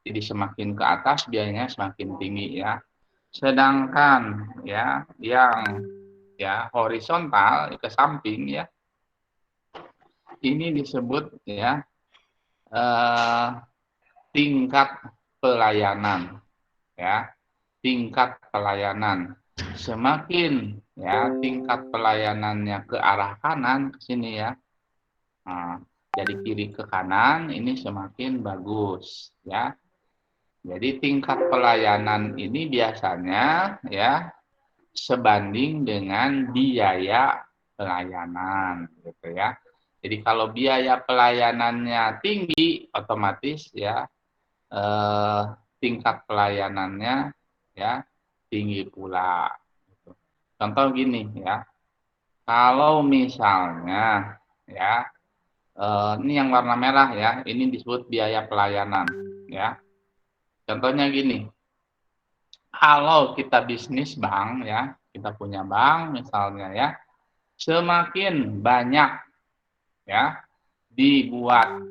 Jadi semakin ke atas biayanya semakin tinggi ya. Sedangkan ya yang ya horizontal ke samping ya, ini disebut ya eh, tingkat pelayanan ya, tingkat pelayanan. Semakin ya tingkat pelayanannya ke arah kanan ke sini ya. Nah, dari kiri ke kanan ini semakin bagus ya. Jadi tingkat pelayanan ini biasanya ya sebanding dengan biaya pelayanan gitu ya. Jadi kalau biaya pelayanannya tinggi, otomatis ya eh, tingkat pelayanannya ya tinggi pula. Contoh gini ya, kalau misalnya ya ini yang warna merah ya, ini disebut biaya pelayanan ya. Contohnya gini, kalau kita bisnis bank ya, kita punya bank misalnya ya, semakin banyak ya dibuat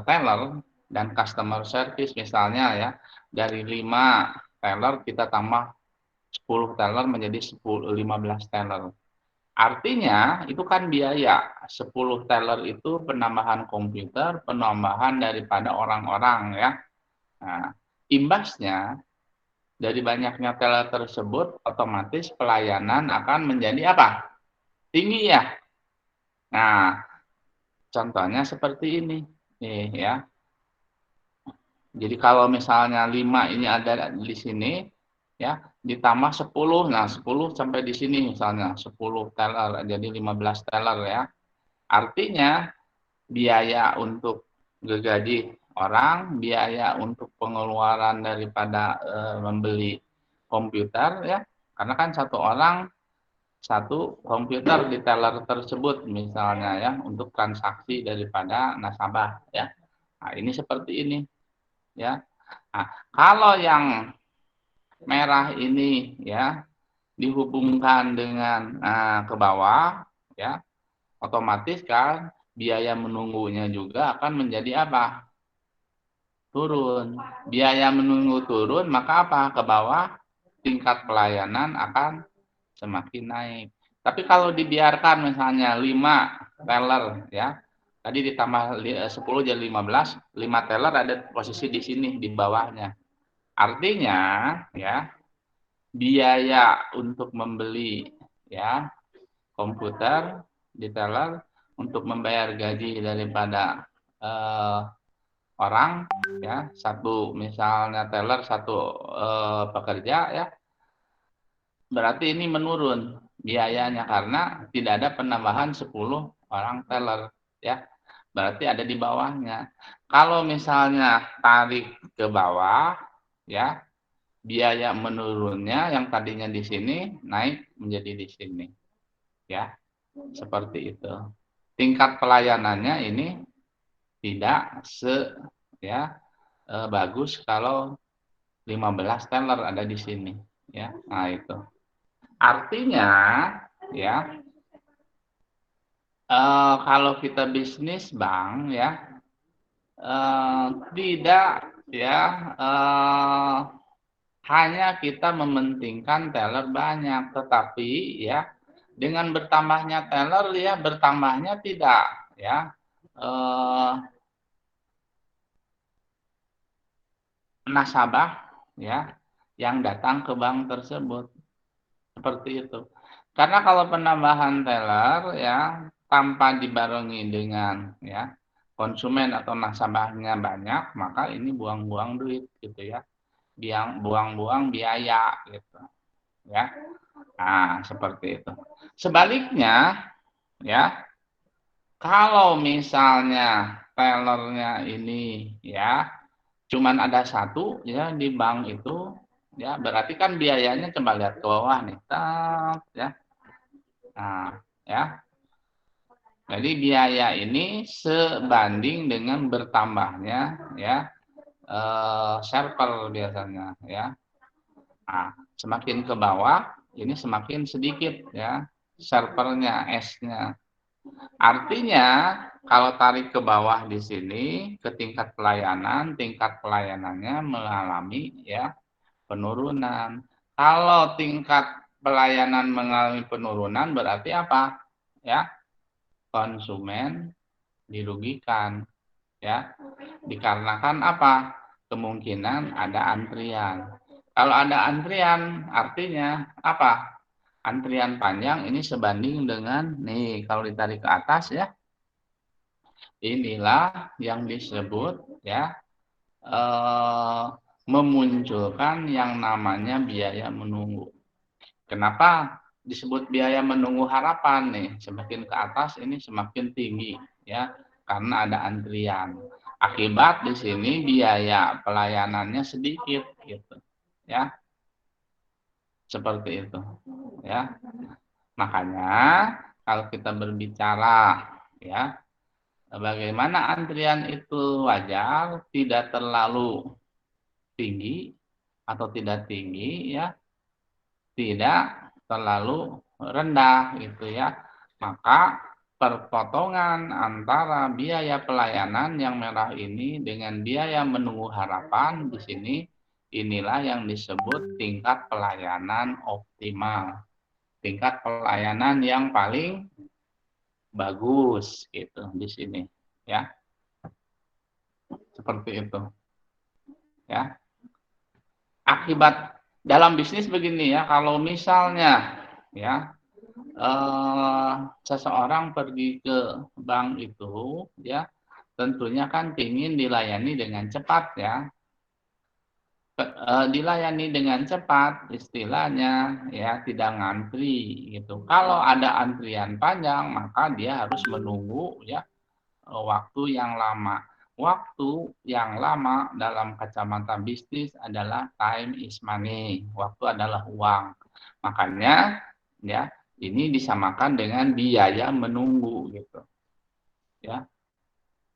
teller dan customer service misalnya ya, dari 5 teller kita tambah 10 teller menjadi 15 teller. Artinya itu kan biaya 10 teller itu penambahan komputer, penambahan daripada orang-orang ya. Nah, imbasnya dari banyaknya teller tersebut otomatis pelayanan akan menjadi apa? Tinggi ya. Nah, contohnya seperti ini. Nih ya. Jadi kalau misalnya 5 ini ada di sini ya, ditambah 10. Nah, 10 sampai di sini misalnya 10 teller jadi 15 teller ya. Artinya biaya untuk gaji orang, biaya untuk pengeluaran daripada membeli komputer ya, karena kan satu orang satu komputer di teller tersebut misalnya ya untuk transaksi daripada nasabah ya. Nah, ini seperti ini ya. Nah, kalau yang merah ini ya dihubungkan dengan ke bawah ya, otomatis kan biaya menunggunya juga akan menjadi apa? Turun. Biaya menunggu turun, maka apa? Ke bawah tingkat pelayanan akan semakin naik. Tapi kalau dibiarkan misalnya 5 teller ya, tadi ditambah 10 jadi 15, 5 teller ada posisi di sini di bawahnya. Artinya ya, biaya untuk membeli ya komputer di teller untuk membayar gaji daripada orang ya, satu misalnya teller satu pekerja ya, berarti ini menurun biayanya karena tidak ada penambahan 10 orang teller ya. Berarti ada di bawahnya. Kalau misalnya tarik ke bawah ya, biaya menurunnya yang tadinya di sini naik menjadi di sini ya. Seperti itu. Tingkat pelayanannya ini tidak ya bagus kalau 15 teller ada di sini ya. Nah, itu. Artinya ya kalau kita bisnis bank ya tidak ya hanya kita mementingkan teller banyak, tetapi ya dengan bertambahnya teller ya bertambahnya tidak ya eh, nasabah ya yang datang ke bank tersebut. Seperti itu. Karena kalau penambahan teller ya tanpa dibarengi dengan ya konsumen atau nasabahnya banyak, maka ini buang-buang duit gitu ya. Buang-buang biaya gitu ya. Nah, seperti itu. Sebaliknya ya, kalau misalnya tellernya ini ya cuman ada satu ya di bank itu ya berarti kan biayanya coba lihat ke bawah nih. Tat, ya. Nah, ya. Jadi biaya ini sebanding dengan bertambahnya ya server biasanya ya. Nah, semakin ke bawah ini semakin sedikit ya servernya S-nya. Artinya kalau tarik ke bawah di sini ke tingkat pelayanannya mengalami ya penurunan. Kalau tingkat pelayanan mengalami penurunan berarti apa? Ya, konsumen dirugikan ya. Dikarenakan apa? Kemungkinan ada antrian. Kalau ada antrian artinya apa? Antrian panjang ini sebanding dengan nih kalau ditarik ke atas ya. Inilah yang disebut ya memunculkan yang namanya biaya menunggu. Kenapa disebut biaya menunggu harapan nih? Semakin ke atas ini semakin tinggi ya, karena ada antrian. Akibat di sini biaya pelayanannya sedikit gitu. Ya. Seperti itu. Ya. Makanya kalau kita berbicara ya, bagaimana antrian itu wajar, tidak terlalu tinggi atau tidak tinggi ya, tidak terlalu rendah gitu ya. Maka perpotongan antara biaya pelayanan yang merah ini dengan biaya menunggu harapan di sini inilah yang disebut tingkat pelayanan optimal. Tingkat pelayanan yang paling bagus gitu di sini ya. Seperti itu. Ya. Akibat dalam bisnis begini ya, kalau misalnya ya seseorang pergi ke bank itu ya tentunya kan ingin dilayani dengan cepat ya. Dilayani dengan cepat istilahnya ya tidak ngantri gitu. Kalau ada antrian panjang maka dia harus menunggu ya waktu yang lama. Waktu yang lama dalam kacamata bisnis adalah time is money. Waktu adalah uang. Makanya ya ini disamakan dengan biaya menunggu gitu. Ya.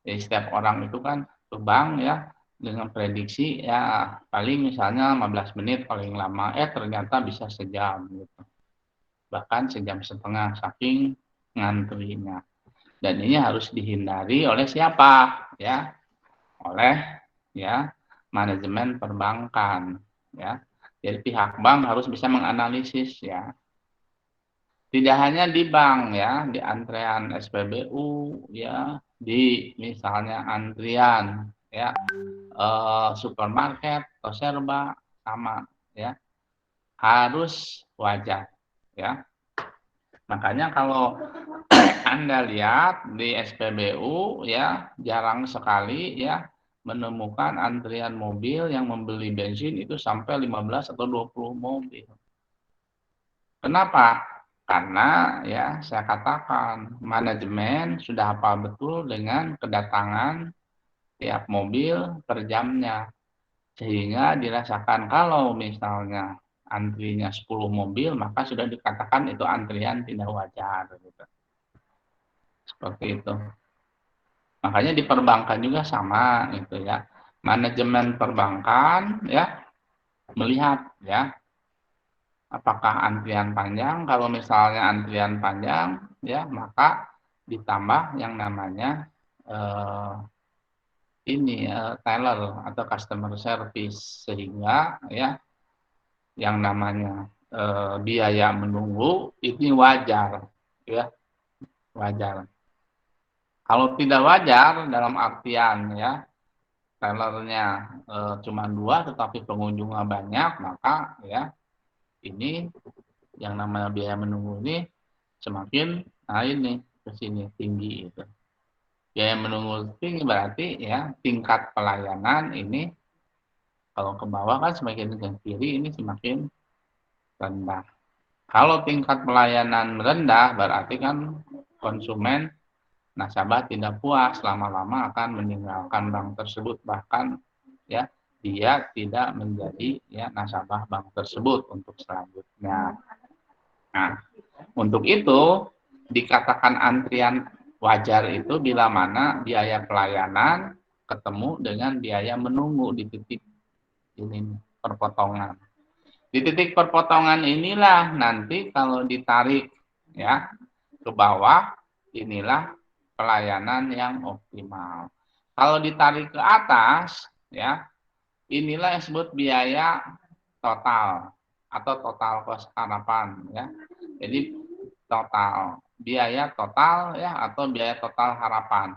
Jadi setiap orang itu kan ke bank ya dengan prediksi ya paling misalnya 15 menit paling lama ternyata bisa sejam gitu. Bahkan sejam setengah saking ngantrinya. Dan ini harus dihindari oleh siapa? Ya, oleh ya manajemen perbankan. Ya, jadi pihak bank harus bisa menganalisis ya. Tidak hanya di bank ya, di antrean SPBU ya, di misalnya antrian ya supermarket atau serba sama ya, harus wajar ya. Makanya kalau Anda lihat di SPBU ya jarang sekali ya menemukan antrian mobil yang membeli bensin itu sampai 15 atau 20 mobil. Kenapa? Karena ya saya katakan manajemen sudah hafal betul dengan kedatangan tiap mobil per jamnya. Sehingga dirasakan kalau misalnya antrinya 10 mobil maka sudah dikatakan itu antrian tidak wajar gitu. Seperti itu. Makanya di perbankan juga sama gitu ya. Manajemen perbankan ya melihat ya apakah antrian panjang. Kalau misalnya antrian panjang ya maka ditambah yang namanya teller atau customer service sehingga ya yang namanya biaya menunggu ini wajar ya wajar. Kalau tidak wajar dalam artian ya tellernya cuma 2 tetapi pengunjungnya banyak maka ya ini yang namanya biaya menunggu ini semakin ini ke sini tinggi itu. Biaya menunggu tinggi berarti ya tingkat pelayanan ini kalau ke bawah kan semakin ke kiri ini semakin rendah. Kalau tingkat pelayanan rendah berarti kan konsumen nasabah tidak puas lama-lama akan meninggalkan bank tersebut bahkan ya dia tidak menjadi ya nasabah bank tersebut untuk selanjutnya. Nah, untuk itu dikatakan antrian wajar itu bila mana biaya pelayanan ketemu dengan biaya menunggu di titik ini perpotongan. Di titik perpotongan inilah nanti kalau ditarik ya ke bawah inilah pelayanan yang optimal. Kalau ditarik ke atas, ya, inilah yang disebut biaya total atau total cost harapan, ya. Jadi total, biaya total ya atau biaya total harapan.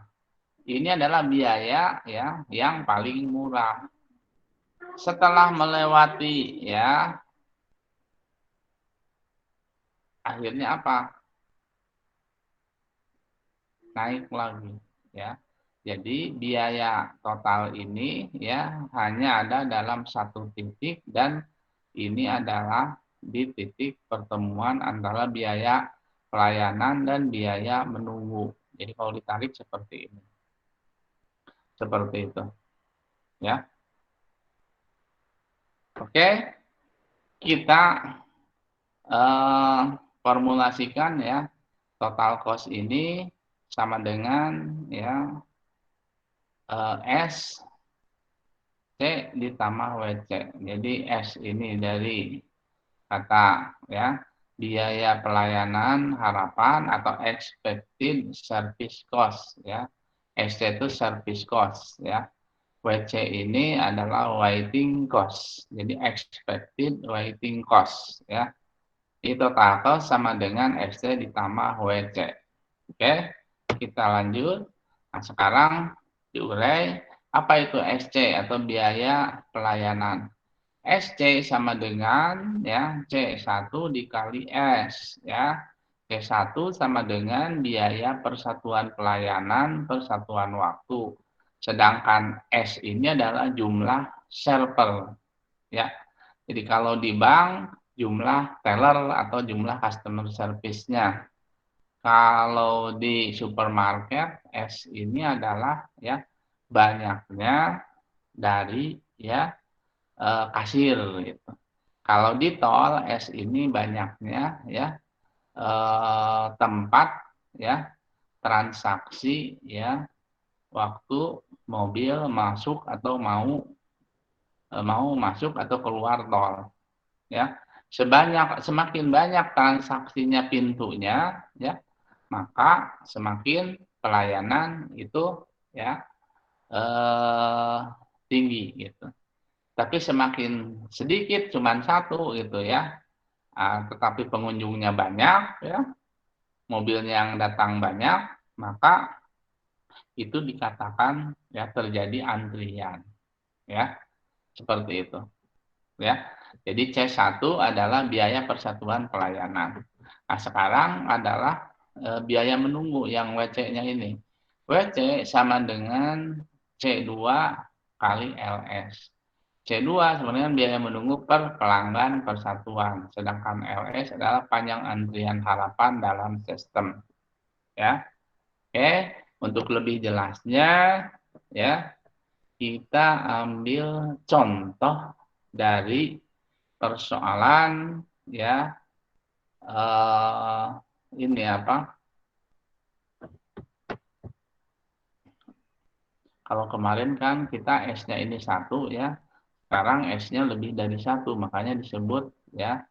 Ini adalah biaya ya yang paling murah. Setelah melewati ya, akhirnya apa? Naik lagi ya. Jadi biaya total ini ya hanya ada dalam satu titik dan ini adalah di titik pertemuan antara biaya pelayanan dan biaya menunggu. Jadi kalau ditarik seperti ini. Seperti itu. Ya. Oke, kita formulasikan ya total cost ini sama dengan ya S C ditambah WC. Jadi S ini dari kata ya biaya pelayanan harapan atau expected service cost ya. SC itu service cost ya. WC ini adalah waiting cost. Jadi expected waiting cost ya. Itu total cost sama dengan SC ditambah WC. Oke, kita lanjut. Nah, sekarang diurai apa itu SC atau biaya pelayanan. SC sama dengan ya C1 dikali S ya. C1 sama dengan biaya persatuan pelayanan per satuan waktu. Sedangkan S ini adalah jumlah server ya. Jadi kalau di bank jumlah teller atau jumlah customer service-nya. Kalau di supermarket S ini adalah ya banyaknya dari ya kasir gitu. Kalau di tol S ini banyaknya ya tempat ya transaksi ya waktu mobil masuk atau mau masuk atau keluar tol ya. Semakin banyak transaksinya pintunya ya, maka semakin pelayanan itu ya tinggi gitu. Tapi semakin sedikit, cuma satu gitu ya, tetapi pengunjungnya banyak ya, mobilnya yang datang banyak, maka itu dikatakan ya terjadi antrian ya, seperti itu ya. Jadi C1 adalah biaya persatuan pelayanan. Nah, sekarang adalah biaya menunggu yang WC-nya ini. WC sama dengan C2 kali LS. C2 sebenarnya biaya menunggu per pelanggan persatuan, sedangkan LS adalah panjang antrian harapan dalam sistem. Ya, oke. Untuk lebih jelasnya, ya kita ambil contoh dari persoalan ya ini apa? Kalau kemarin kan kita S-nya ini 1 ya, sekarang S-nya lebih dari 1, makanya disebut ya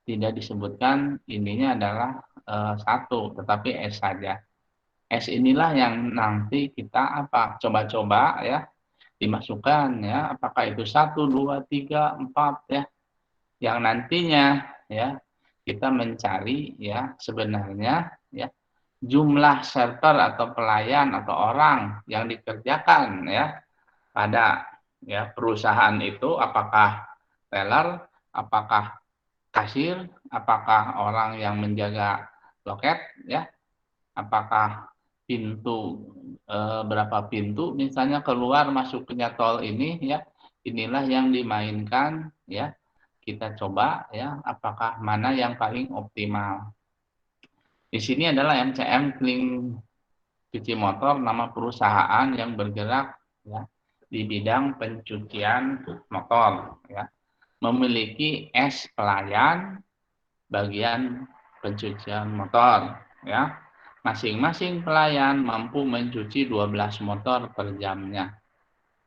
tidak disebutkan ininya adalah 1, tetapi S saja. S inilah yang nanti kita apa? Coba-coba ya dimasukkan ya, apakah itu 1, 2, 3, 4 ya. Yang nantinya ya kita mencari ya sebenarnya ya jumlah server atau pelayan atau orang yang dikerjakan ya pada ya perusahaan itu, apakah teller, apakah kasir, apakah orang yang menjaga loket ya, apakah pintu berapa pintu misalnya keluar masuknya tol ini ya, inilah yang dimainkan ya, kita coba ya apakah mana yang paling optimal. Di sini adalah MCM Clean Cuci Motor, nama perusahaan yang bergerak ya di bidang pencucian motor ya, memiliki S pelayan bagian pencucian motor ya. Masing-masing pelayan mampu mencuci 12 motor per jamnya.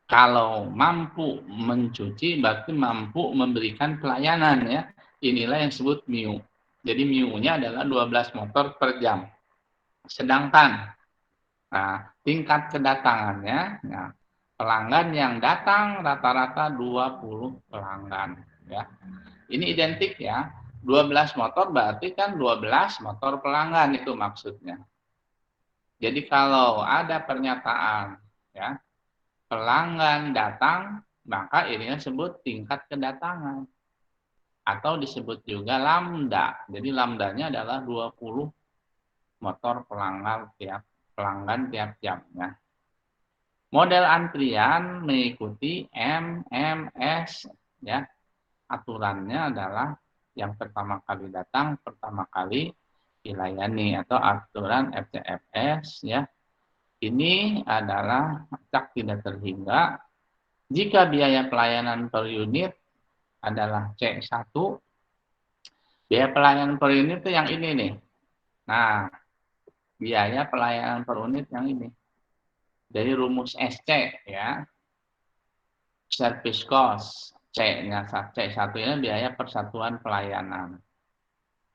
Kalau mampu mencuci berarti mampu memberikan pelayanan ya. Inilah yang disebut MIU. Jadi MIU-nya adalah 12 motor per jam. Sedangkan tingkat kedatangannya, nah, pelanggan yang datang rata-rata 20 pelanggan. Ya. Ini identik ya, 12 motor berarti kan 12 motor pelanggan itu maksudnya. Jadi kalau ada pernyataan ya, pelanggan datang, maka ini disebut tingkat kedatangan. Atau disebut juga lambda. Jadi lambdanya adalah 20 motor pelanggan tiap jamnya. Model antrian mengikuti MMS ya. Aturannya adalah yang pertama kali datang, pertama kali dilayani atau aturan FCFS ya. Ini adalah acak tidak terhingga jika biaya pelayanan per unit adalah C1, biaya pelayanan per unit itu yang ini nih. Nah, biaya pelayanan per unit yang ini. Dari rumus SC ya. Service cost. C-nya C1-nya biaya persatuan pelayanan.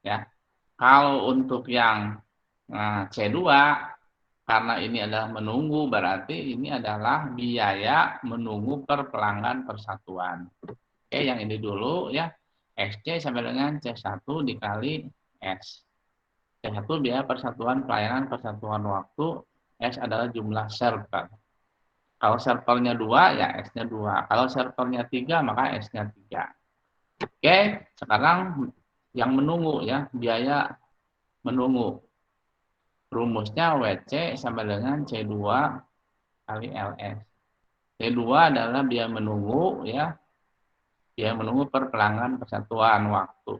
Ya. Kalau untuk yang C2 karena ini adalah menunggu berarti ini adalah biaya menunggu per pelanggan persatuan. Oke, yang ini dulu ya. SC sampai dengan C1 dikali S. C1 biaya persatuan pelayanan persatuan waktu, S adalah jumlah server. Kalau servernya 2, ya S-nya 2. Kalau servernya 3, maka S-nya 3. Oke, sekarang yang menunggu ya, biaya menunggu. Rumusnya WC sama dengan C2 kali LS. C2 adalah biaya menunggu ya, biaya menunggu per pelanggan persatuan waktu.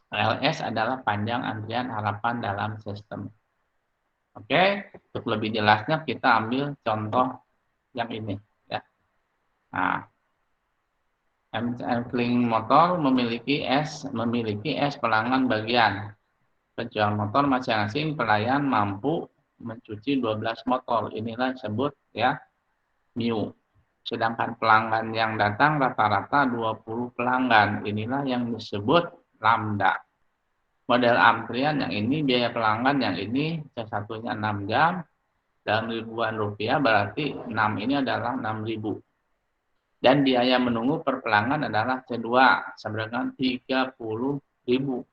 LS adalah panjang antrian harapan dalam sistem. Oke, untuk lebih jelasnya kita ambil contoh yang ini ya. Nah, MCM motor memiliki S pelanggan bagian. Penjual motor masing-masing pelayan mampu mencuci 12 motor. Inilah disebut ya mu. Sedangkan pelanggan yang datang rata-rata 20 pelanggan. Inilah yang disebut lambda. Model antrian yang ini, biaya pelanggan yang ini, satunya 6 jam, dalam ribuan rupiah berarti 6 ini adalah 6.000. Dan biaya menunggu per pelanggan adalah C2 sama dengan 30.000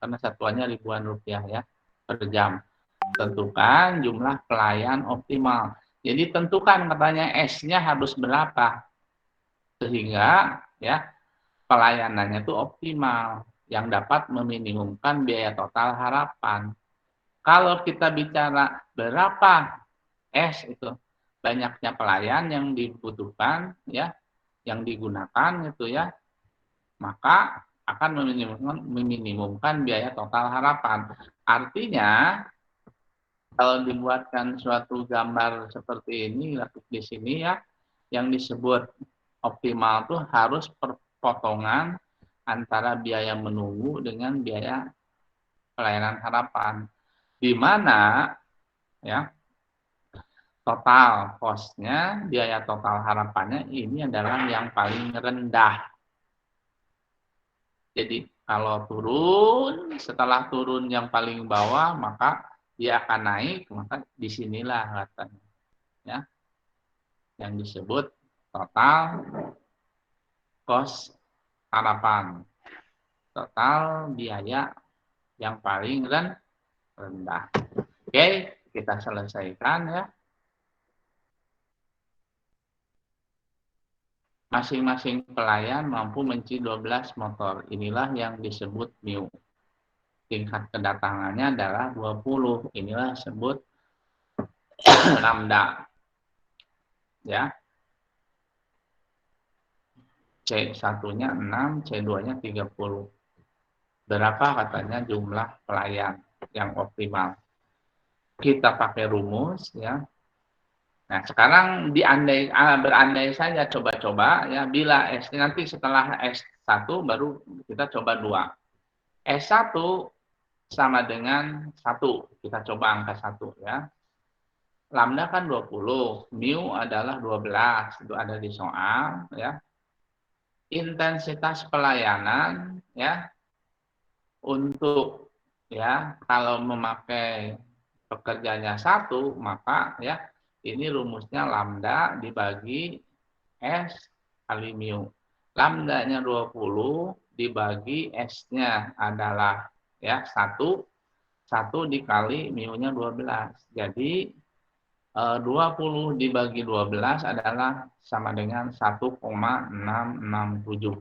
karena satuannya ribuan rupiah ya per jam. Tentukan jumlah pelayan optimal. Jadi tentukan katanya S-nya harus berapa sehingga ya pelayanannya itu optimal yang dapat meminimumkan biaya total harapan. Kalau kita bicara berapa S itu banyaknya pelayan yang dibutuhkan ya, yang digunakan gitu ya, maka akan meminimumkan biaya total harapan. Artinya kalau dibuatkan suatu gambar seperti ini di sini ya, yang disebut optimal itu harus perpotongan antara biaya menunggu dengan biaya pelayanan harapan, di mana ya total cost-nya, biaya total harapannya ini adalah yang paling rendah. Jadi kalau turun, setelah turun yang paling bawah, maka dia akan naik, maka disinilah katanya ya, yang disebut total cost harapan, total biaya yang paling rendah. Oke, kita selesaikan ya. Masing-masing pelayan mampu mencuci 12 motor. Inilah yang disebut mu. Tingkat kedatangannya adalah 20. Inilah disebut lambda. Ya. C1-nya 6, C2-nya 30. Berapa katanya jumlah pelayan yang optimal? Kita pakai rumus ya. Nah, sekarang berandai saja coba-coba ya, bila S nanti setelah S1 baru kita coba 2. S1 sama dengan 1. Kita coba angka 1 ya. Lambda kan 20, mu adalah 12, itu ada di soal ya. Intensitas pelayanan ya untuk ya kalau memakai pekerjanya 1, maka ya ini rumusnya lambda dibagi S kali mu. Lambdanya 20 dibagi S-nya adalah ya 1 dikali mu-nya 12. Jadi 20 dibagi 12 adalah sama dengan 1,667.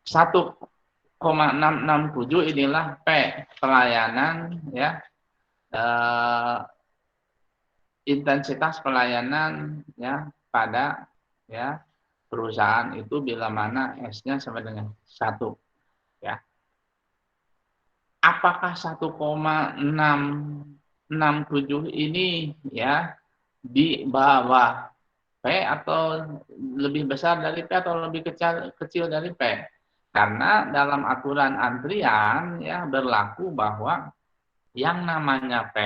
1,667 inilah P pelayanan ya, intensitas pelayanan ya pada ya perusahaan itu bila mana S-nya sama dengan 1 ya. Apakah 1,667 ini ya di bawah P atau lebih besar dari P atau lebih kecil dari P? Karena dalam aturan antrian ya berlaku bahwa yang namanya P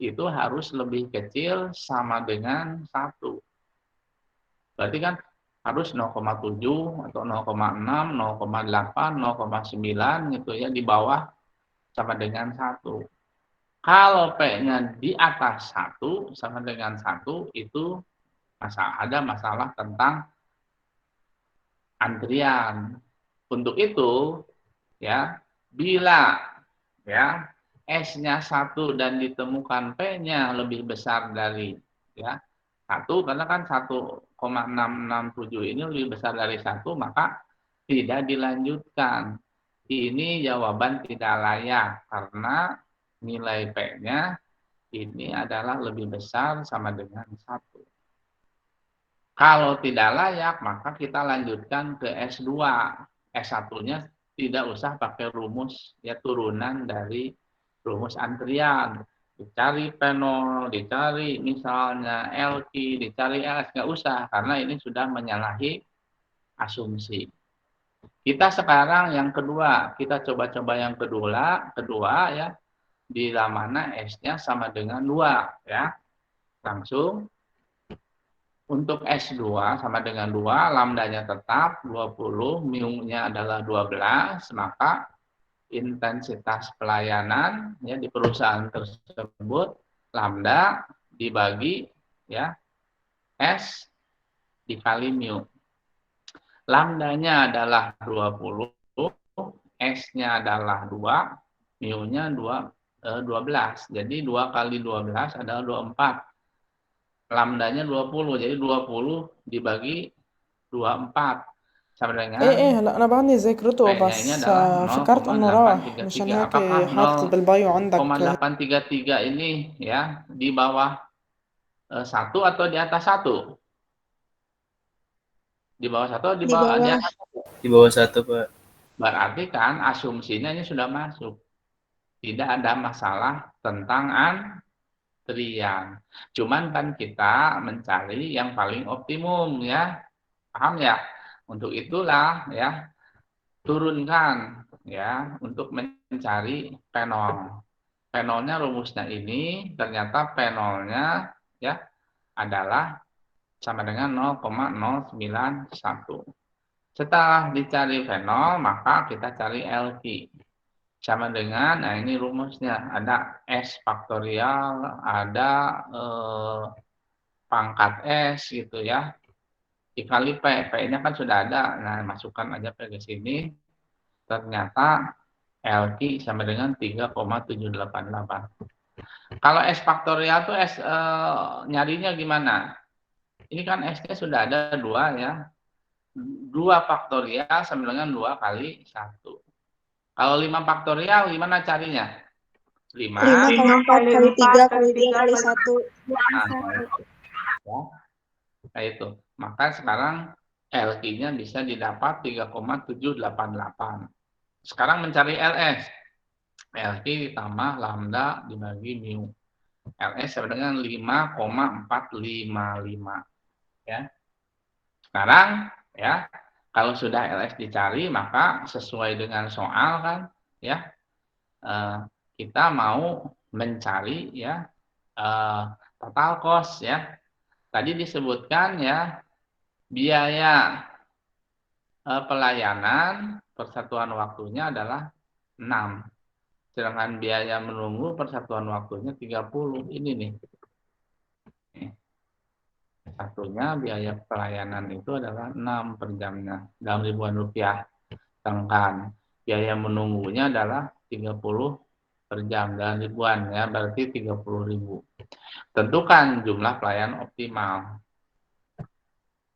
itu harus lebih kecil sama dengan 1. Berarti kan harus 0,7 atau 0,6, 0,8, 0,9 gitu ya, di bawah sama dengan 1. Kalau P-nya di atas 1 sama dengan 1 itu ada masalah tentang antrian. Untuk itu ya, bila ya S-nya 1 dan ditemukan P-nya lebih besar dari ya 1, karena kan 1,667 ini lebih besar dari 1, maka tidak dilanjutkan. Ini jawaban tidak layak karena nilai P-nya ini adalah lebih besar sama dengan 1. Kalau tidak layak, maka kita lanjutkan ke S2. S1-nya tidak usah pakai rumus ya turunan dari rumus antrian. Dicari P0, dicari misalnya LQ, dicari LS, nggak usah karena ini sudah menyalahi asumsi. Kita sekarang yang kedua, kita coba-coba yang kedua ya, di mana S-nya sama dengan 2 ya. Langsung untuk S2 sama dengan 2, lambdanya tetap 20, mu-nya adalah 12, maka intensitas pelayanan ya di perusahaan tersebut lambda dibagi ya S dikali mu. Lambdanya adalah 20, S-nya adalah 2, mu-nya 12. Jadi 2 kali 12 adalah 24. Lambdanya 20, jadi 20 dibagi 24 sama ايه dengan ايه هلا انا بعدني ذاكرته P-nya ini بس adalah فكرت انه راح مشان 0,833. هيك Apakah حاطط بالبايو عندك. 0,833 ini ya di bawah 1 atau di atas 1? Di bawah 1 atau Di di bawah. atas 1? Di bawah 1, Pak. Berarti kan asumsinya ini sudah masuk. Tidak ada masalah tentang antrian. Cuman kan kita mencari yang paling optimum ya. Paham ya? Untuk itulah ya turunkan ya untuk mencari P0. P0-nya rumusnya ini ternyata P0-nya ya adalah sama dengan 0,091. Setelah dicari P0 maka kita cari LQ. Sama dengan, nah ini rumusnya, ada S faktorial, ada pangkat S gitu ya, dikali P. P-nya kan sudah ada, nah masukkan aja P ke sini, ternyata LQ sama dengan 3,788. Kalau S faktorial tuh S nyarinya gimana? Ini kan S-nya sudah ada 2 ya, 2 faktorial sama dengan 2 kali 1. Kalau 5 faktorial gimana carinya? 5 5 kali 4 kali 3 kali 2 kali 1. ya. Nah itu. Maka sekarang LQ-nya bisa didapat 3,788. Sekarang mencari LS. LQ ditambah lambda dibagi mu. LS sama dengan 5,455. Ya. Sekarang ya, kalau sudah LS dicari maka sesuai dengan soal kan ya, kita mau mencari ya total cost ya. Tadi disebutkan ya biaya pelayanan persatuan waktunya adalah 6. Sedangkan biaya menunggu persatuan waktunya 30. Ini nih. Satunya biaya pelayanan itu adalah 6 per jamnya dalam ribuan rupiah. Sedangkan biaya menunggunya adalah 30 per jam dalam ribuan ya, berarti 30.000. Tentukan jumlah pelayan optimal.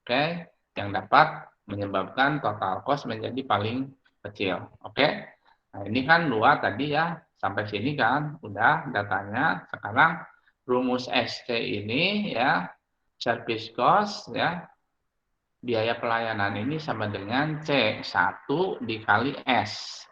Oke, yang dapat menyebabkan total cost menjadi paling kecil. Oke. Nah, ini kan dua tadi ya, sampai sini kan udah datanya. Sekarang rumus SC ini ya, service cost ya, biaya pelayanan ini sama dengan C1 dikali S.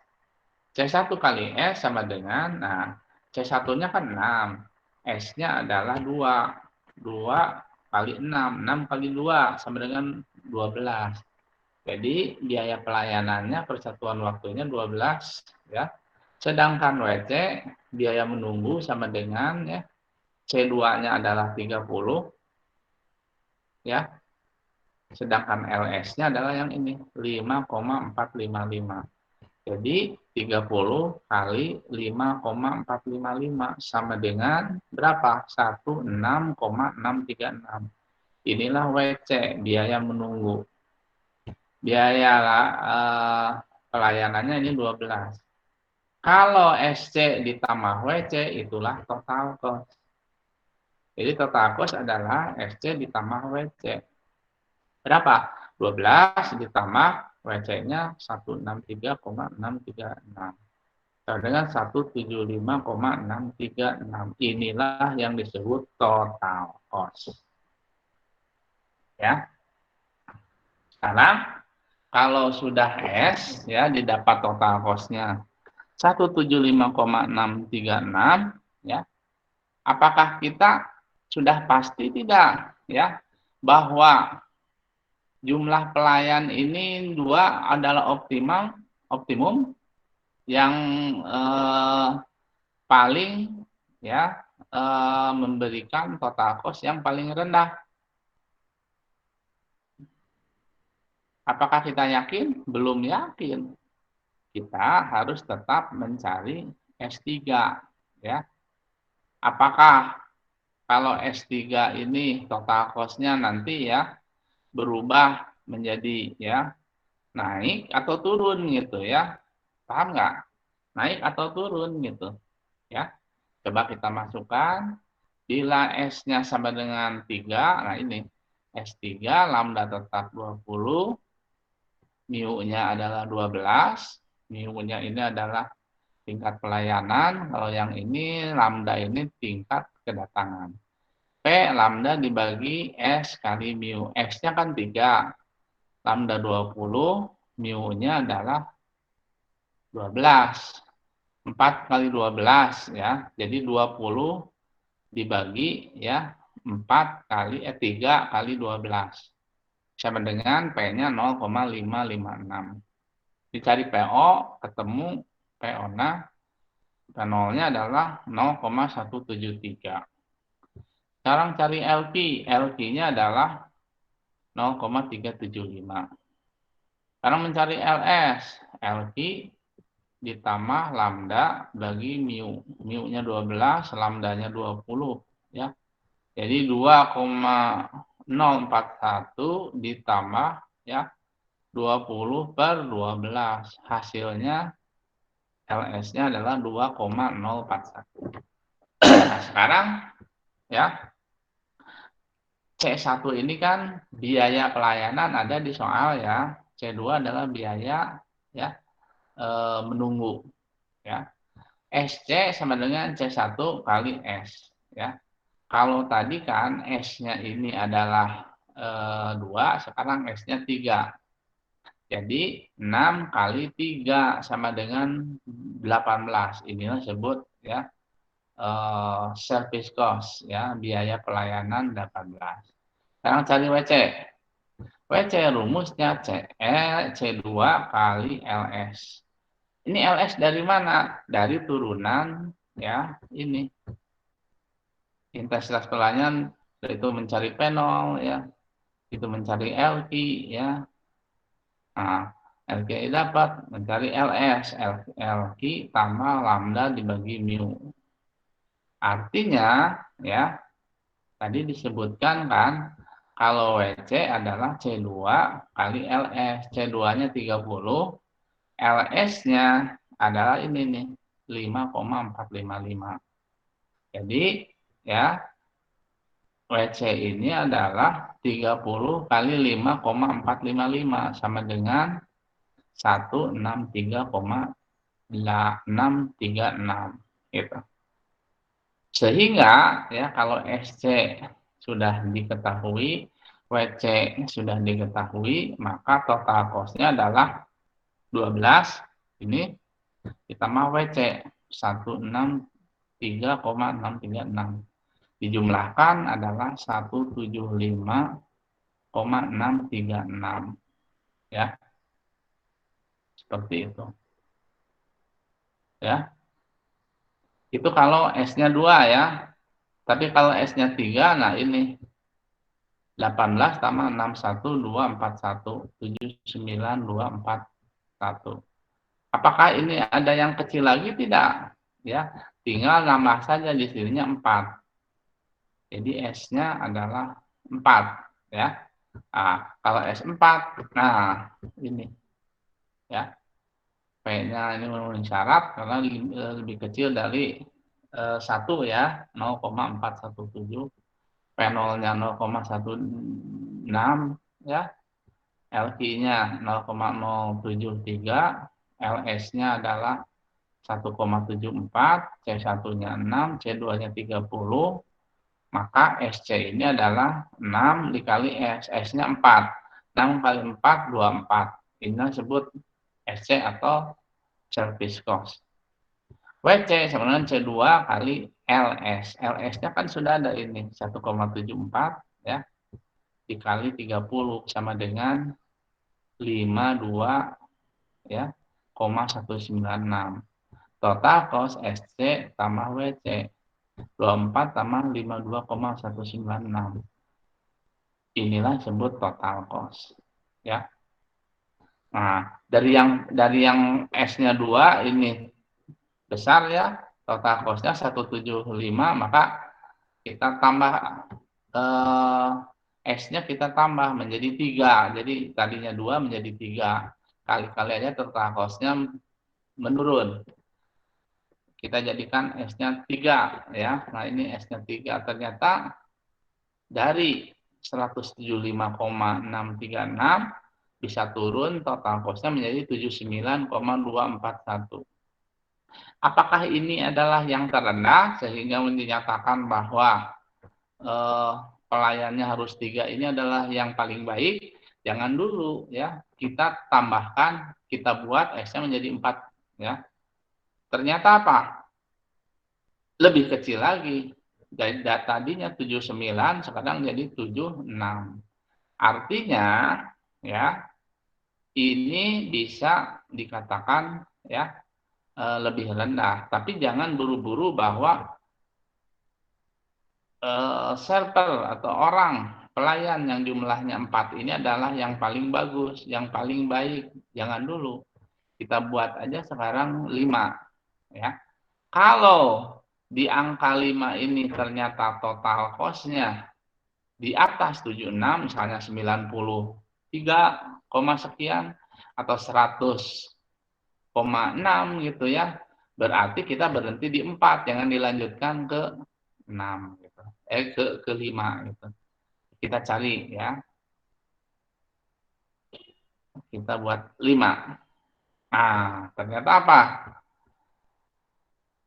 C1 kali S sama dengan, nah C1-nya kan 6, S-nya adalah 2. 2 kali 6, 6 kali 2 sama dengan 12. Jadi biaya pelayanannya persatuan waktunya 12 ya. Sedangkan WC biaya menunggu sama dengan ya C2-nya adalah 30 ya. Sedangkan LS-nya adalah yang ini 5,455. Jadi 30 kali 5,455 sama dengan berapa? 16,636. Inilah WC, biaya menunggu. Biaya pelayanannya ini 12. Kalau SC ditambah WC itulah total cost. Jadi total cost adalah SC ditambah WC. Berapa? 12 ditambah WC-nya 163,636. Dengan 175,636. Inilah yang disebut total cost. Ya. Sekarang kalau sudah S ya didapat total cost-nya 175,636 ya. Apakah kita sudah pasti tidak ya bahwa jumlah pelayan ini 2 adalah optimum yang paling ya memberikan total cost yang paling rendah. Apakah kita yakin? Belum yakin. Kita harus tetap mencari S3 ya. Apakah kalau S3 ini total cost-nya nanti ya berubah menjadi ya naik atau turun gitu ya. Paham nggak? Naik atau turun gitu ya. Coba kita masukkan, bila S-nya sama dengan 3, nah ini S3 lambda tetap 20, mu-nya adalah 12, mu-nya ini adalah tingkat pelayanan, kalau yang ini lambda ini tingkat kedatangan. P lambda dibagi S kali mu, X-nya kan 3, lambda 20, mu-nya adalah 12. 4 kali 12 ya. Jadi 20 dibagi ya 4 kali 3 kali 12. Sama dengan P-nya 0,556. Dicari PO, ketemu PO-nya, P0-nya adalah 0,173. Sekarang cari LP, LP-nya adalah 0,375. Sekarang mencari LS, LP ditambah lambda bagi mu. Mu-nya 12, lambdanya 20 ya. Jadi 2,041 ditambah ya 20 per 12. Hasilnya LS-nya adalah 2,041. Nah, sekarang ya C1 ini kan biaya pelayanan ada di soal ya. C2 adalah biaya ya menunggu ya. SC sama dengan C1 kali S ya. Kalau tadi kan S-nya ini adalah 2, sekarang S-nya 3. Jadi 6 kali 3 sama dengan 18. Inilah sebut ya service cost ya, biaya pelayanan 18. Sekarang cari WC. WC rumusnya C2 kali LS. Ini LS dari mana? Dari turunan ya ini. Intensitas pelayanan itu mencari P0 ya. Itu mencari LP ya. Nah, LKI dapat, mencari LS, LQ tambah lambda dibagi mu. Artinya, ya, tadi disebutkan kan, kalau WC adalah C2 kali LS. C2-nya 30, LS-nya adalah ini nih, 5,455. Jadi, ya, WC ini adalah 30 kali 5,455 sama dengan 163,636 gitu. Sehingga ya kalau SC sudah diketahui, WC sudah diketahui, maka total cost-nya adalah 12 ini ditambah WC 163,636. Dijumlahkan adalah 175,636 ya. Seperti itu. Ya. Itu kalau S-nya 2 ya. Tapi kalau S-nya 3, nah ini 18 tambah 61241 79241. Apakah ini ada yang kecil lagi? Tidak. Ya, tinggal nambah saja di sininya 4. Jadi S-nya adalah 4 ya. Nah, kalau S4, nah ini ya. P-nya ini memenuhi syarat karena lebih kecil dari 1 ya, 0,417. P0-nya 0,16 ya. LQ-nya 0,073, LS-nya adalah 1,74, C1-nya 6, C2-nya 30, maka SC ini adalah 6 dikali S, S-nya 4. 6 kali 4, 24. Ini disebut SC atau service cost. WC sama dengan C2 kali LS. LS-nya kan sudah ada ini, 1,74 ya, dikali 30 sama dengan 52 ya, 196. Total cost SC tambah WC 24 tambah 52,196. Inilah disebut total cost ya. Nah, dari yang S-nya 2 ini besar ya, total cost-nya 175, maka kita tambah S-nya kita tambah menjadi 3. Jadi tadinya 2 menjadi 3. Kali-kali aja total cost-nya menurun. Kita jadikan S-nya 3 ya. Nah, ini S-nya 3 ternyata dari 175,636 bisa turun total cost-nya menjadi 79,241. Apakah ini adalah yang terendah sehingga dinyatakan bahwa pelayannya harus 3 ini adalah yang paling baik? Jangan dulu ya. Kita tambahkan, kita buat S-nya menjadi 4 ya. Ternyata apa? Lebih kecil lagi. Dari tadinya 79 sekarang jadi 76. Artinya ya ini bisa dikatakan ya lebih rendah. Tapi jangan buru-buru bahwa server atau orang pelayan yang jumlahnya 4 ini adalah yang paling bagus, yang paling baik. Jangan dulu. Kita buat aja sekarang 5 ya. Kalau di angka 5 ini ternyata total cost-nya di atas 76, misalnya 93, sekian atau 100,6 gitu ya. Berarti kita berhenti di 4, jangan dilanjutkan ke 6 gitu. Ke 5 gitu. Kita cari ya. Kita buat 5. Nah, ternyata apa?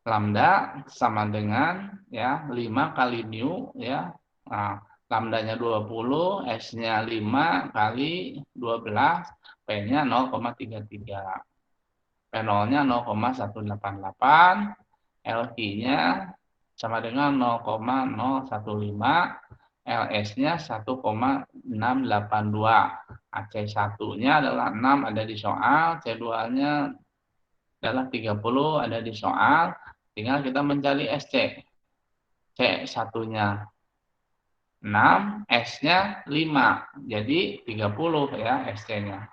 Lambda sama dengan ya 5 kali mu ya. Nah, lambdanya 20, S-nya 5 kali 12, P-nya 0,33. P0-nya 0,188, LQ-nya sama dengan 0,015, LS-nya 1,682. C1-nya adalah 6 ada di soal, C2-nya adalah 30 ada di soal. Tinggal kita mencari SC. C1-nya 6, S-nya 5. Jadi 30 ya SC-nya.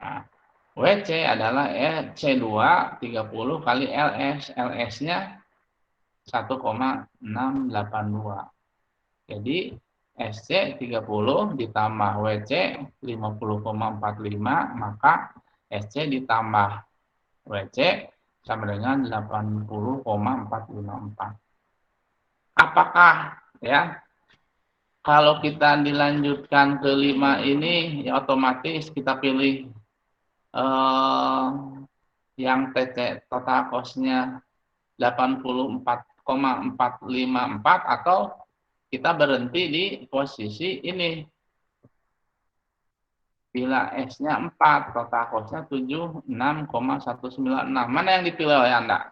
Nah, WC adalah C2 30 kali LS. LS-nya 1,682. Jadi SC 30 ditambah WC 50,45, maka SC ditambah WC sama dengan 80,454. Apakah ya kalau kita dilanjutkan ke 5 ini ya otomatis kita pilih yang TC total cost-nya 84,454 atau kita berhenti di posisi ini. Bila S-nya 4, total cost-nya 76,196. Mana yang dipilih oleh Anda?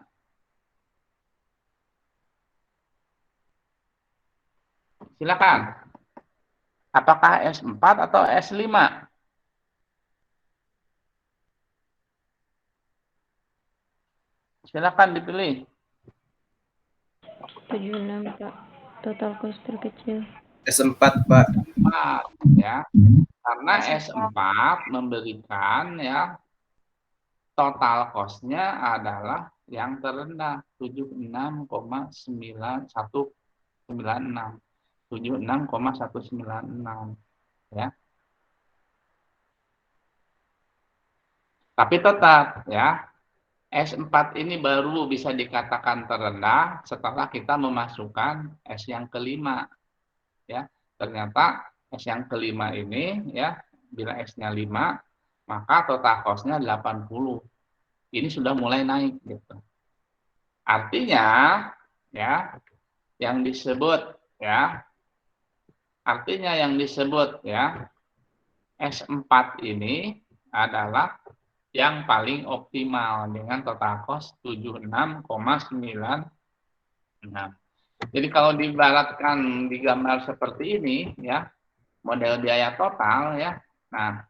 Silakan. Apakah S4 atau S5? Silakan dipilih. 76, Pak. Total cost terkecil. S4, Pak. 4, ya. Karena S4 memberikan ya total cost-nya adalah yang terendah 76,9196. 76,196 ya. Tapi tetap ya S4 ini baru bisa dikatakan terendah setelah kita memasukkan S yang kelima ya. Ternyata S yang kelima ini ya bila S-nya 5 maka total cost-nya 80. Ini sudah mulai naik gitu. Artinya ya yang disebut ya S4 ini adalah yang paling optimal dengan total cost 76,96. Jadi kalau diibaratkan di gambar seperti ini ya, model biaya total ya. Nah,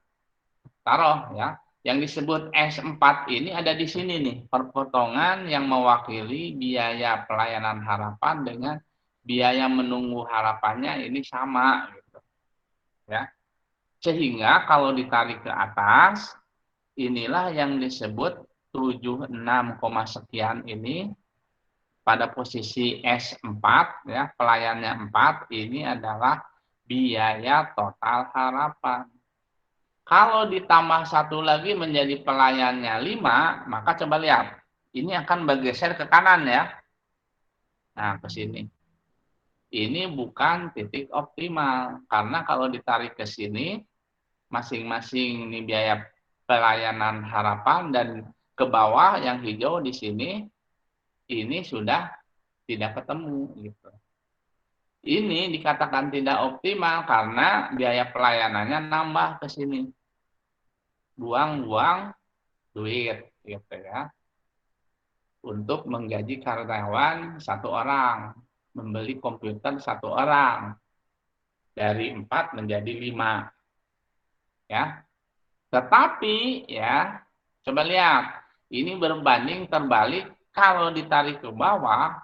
taruh ya, yang disebut S4 ini ada di sini nih, perpotongan yang mewakili biaya pelayanan harapan dengan biaya menunggu harapannya ini sama gitu. Ya. Sehingga kalau ditarik ke atas, inilah yang disebut 76, sekian ini pada posisi S4 ya, pelayannya 4 ini adalah biaya total harapan. Kalau ditambah satu lagi menjadi pelayannya 5, maka coba lihat. Ini akan bergeser ke kanan ya. Nah, ke sini. Ini bukan titik optimal karena kalau ditarik ke sini masing-masing ini biaya pelayanan harapan dan ke bawah yang hijau di sini ini sudah tidak ketemu gitu. Ini dikatakan tidak optimal karena biaya pelayanannya nambah ke sini. Buang-buang duit gitu ya. Untuk menggaji karyawan 1 orang, membeli komputer 1 orang. Dari 4 menjadi 5. Ya. Tetapi ya, coba lihat, ini berbanding terbalik kalau ditarik ke bawah,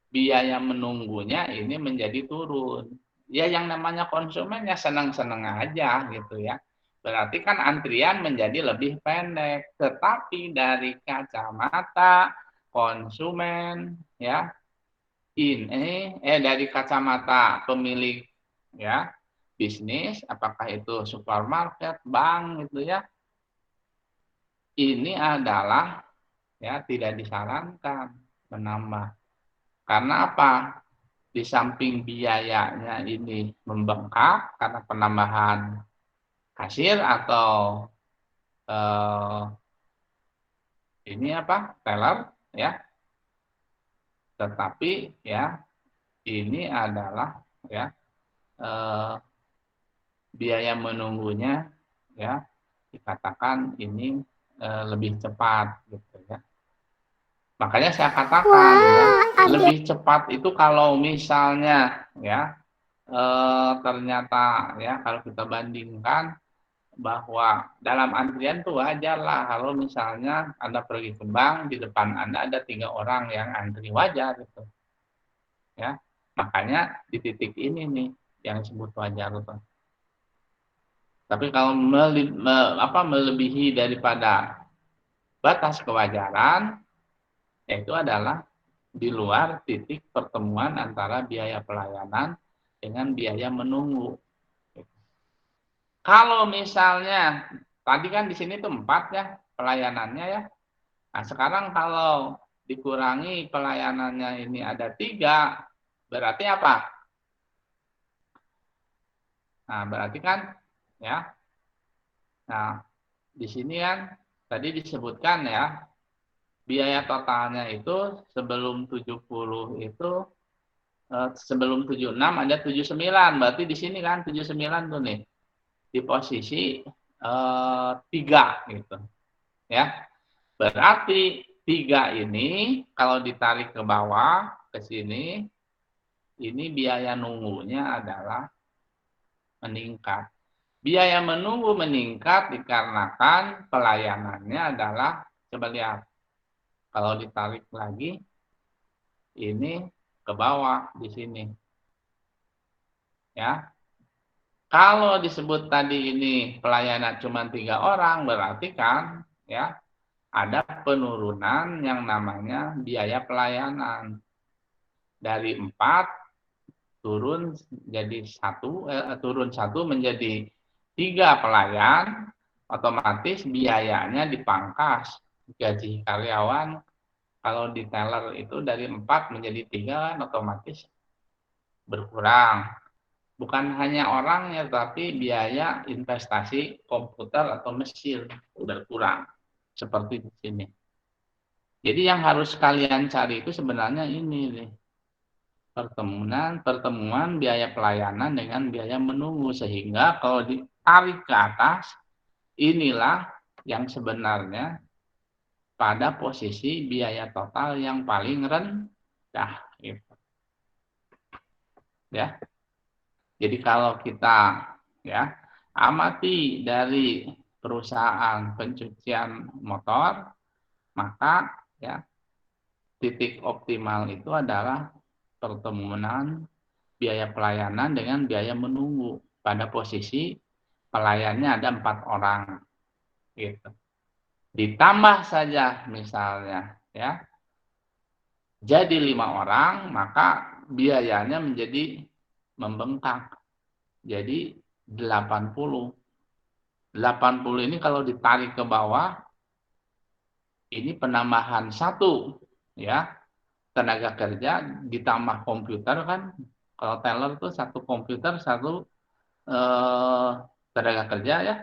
biaya menunggunya ini menjadi turun. Ya yang namanya konsumen ya senang-senang aja gitu ya. Berarti kan antrian menjadi lebih pendek. Tetapi dari kacamata konsumen ya, ini dari kacamata pemilik ya bisnis, apakah itu supermarket, bank gitu ya, ini adalah ya tidak disarankan menambah. Karena apa? Di samping biayanya ini membengkak karena penambahan kasir atau ini apa? Teller ya. Tetapi ya ini adalah ya biaya menunggunya ya dikatakan ini lebih cepat gitu ya. Makanya saya katakan ya, lebih cepat itu kalau misalnya ya ternyata ya kalau kita bandingkan bahwa dalam antrian tuh wajar lah kalau misalnya Anda pergi ke bank di depan Anda ada 3 orang yang antri, wajar gitu. Ya. Makanya di titik ini nih yang disebut wajar itu. Tapi kalau melebihi daripada batas kewajaran, yaitu adalah di luar titik pertemuan antara biaya pelayanan dengan biaya menunggu. Kalau misalnya tadi kan di sini tuh 4 ya pelayanannya ya. Nah sekarang kalau dikurangi pelayanannya ini ada 3, berarti apa? Nah berarti kan ya. Nah di sini kan tadi disebutkan ya biaya totalnya itu sebelum 70 itu sebelum 76 ada 79, berarti di sini kan 79 tuh nih di posisi 3 gitu ya. Berarti 3 ini kalau ditarik ke bawah ke sini ini biaya nunggunya adalah meningkat. Biaya menunggu meningkat dikarenakan pelayanannya adalah coba lihat. Kalau ditarik lagi ini ke bawah di sini. Ya. Kalau disebut tadi ini pelayanan cuma 3 orang, berarti kan ya ada penurunan yang namanya biaya pelayanan. Dari 4 turun jadi 1, turun 1 menjadi 3 pelayan, otomatis biayanya dipangkas. Gaji karyawan kalau di teller itu dari 4 menjadi 3 kan otomatis berkurang. Bukan hanya orangnya, tapi biaya investasi komputer atau mesin berkurang. Seperti di sini. Jadi yang harus kalian cari itu sebenarnya ini nih. Pertemuan biaya pelayanan dengan biaya menunggu. Sehingga kalau ditarik ke atas, inilah yang sebenarnya pada posisi biaya total yang paling rendah. Gitu. Ya. Jadi kalau kita ya amati dari perusahaan pencucian motor, maka ya titik optimal itu adalah pertemuan biaya pelayanan dengan biaya menunggu pada posisi pelayannya ada 4 orang gitu. Ditambah saja misalnya ya jadi 5 orang, maka biayanya menjadi membengkak. Jadi 80. 80 ini kalau ditarik ke bawah, ini penambahan 1 ya tenaga kerja ditambah komputer kan. Kalau teller itu 1 komputer 1 tenaga kerja ya.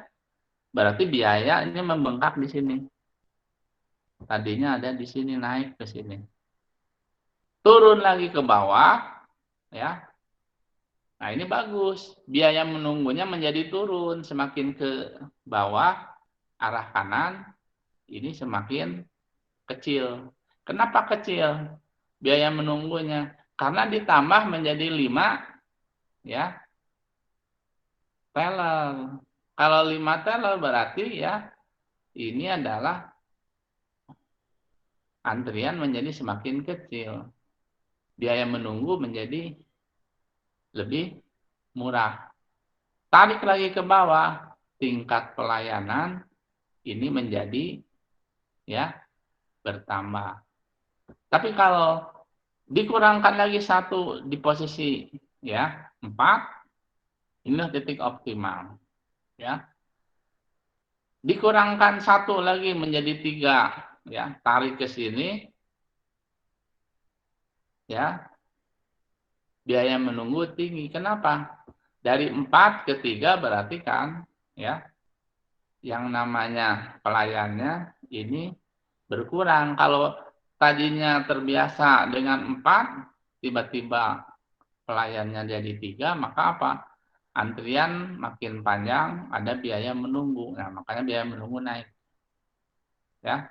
Berarti biaya ini membengkak di sini. Tadinya ada di sini naik ke sini. Turun lagi ke bawah ya. Nah ini bagus, biaya menunggunya menjadi turun, semakin ke bawah, arah kanan, ini semakin kecil. Kenapa kecil biaya menunggunya? Karena ditambah menjadi 5 ya, teller. Kalau 5 teller berarti ya, ini adalah antrian menjadi semakin kecil. Biaya menunggu menjadi lebih murah. Tarik lagi ke bawah, tingkat pelayanan ini menjadi ya bertambah. Tapi kalau dikurangkan lagi 1 di posisi ya 4, inilah titik optimal. Ya. Dikurangkan 1 lagi menjadi 3, ya, tarik ke sini. Ya. Biaya menunggu tinggi. Kenapa? Dari 4 ke 3 berarti kan ya yang namanya pelayannya ini berkurang. Kalau tadinya terbiasa dengan 4, tiba-tiba pelayannya jadi 3, maka apa? Antrian makin panjang, ada biaya menunggu. Nah, makanya biaya menunggu naik. Ya.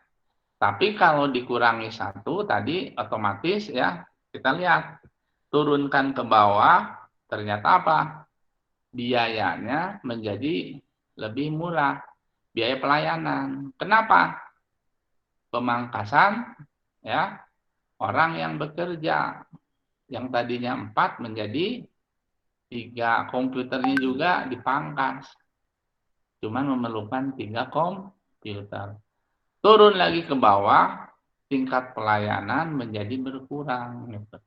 Tapi kalau dikurangi 1 tadi otomatis ya kita lihat turunkan ke bawah, ternyata apa? Biayanya menjadi lebih murah. Biaya pelayanan. Kenapa? Pemangkasan ya orang yang bekerja yang tadinya 4 menjadi 3, komputernya juga dipangkas. cuman memerlukan 3 komputer. Turun lagi ke bawah, tingkat pelayanan menjadi berkurang gitu.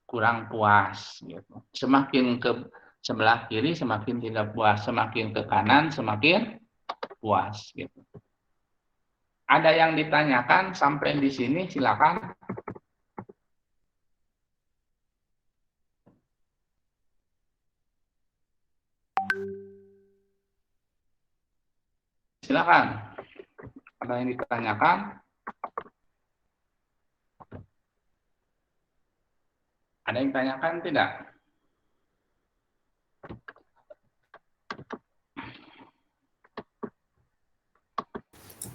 Kurang puas gitu. Semakin ke sebelah kiri semakin tidak puas, semakin ke kanan semakin puas gitu. Ada yang ditanyakan sampai di sini, silakan. Silakan. Ada yang ditanyakan? Ada yang ditanyakan tidak?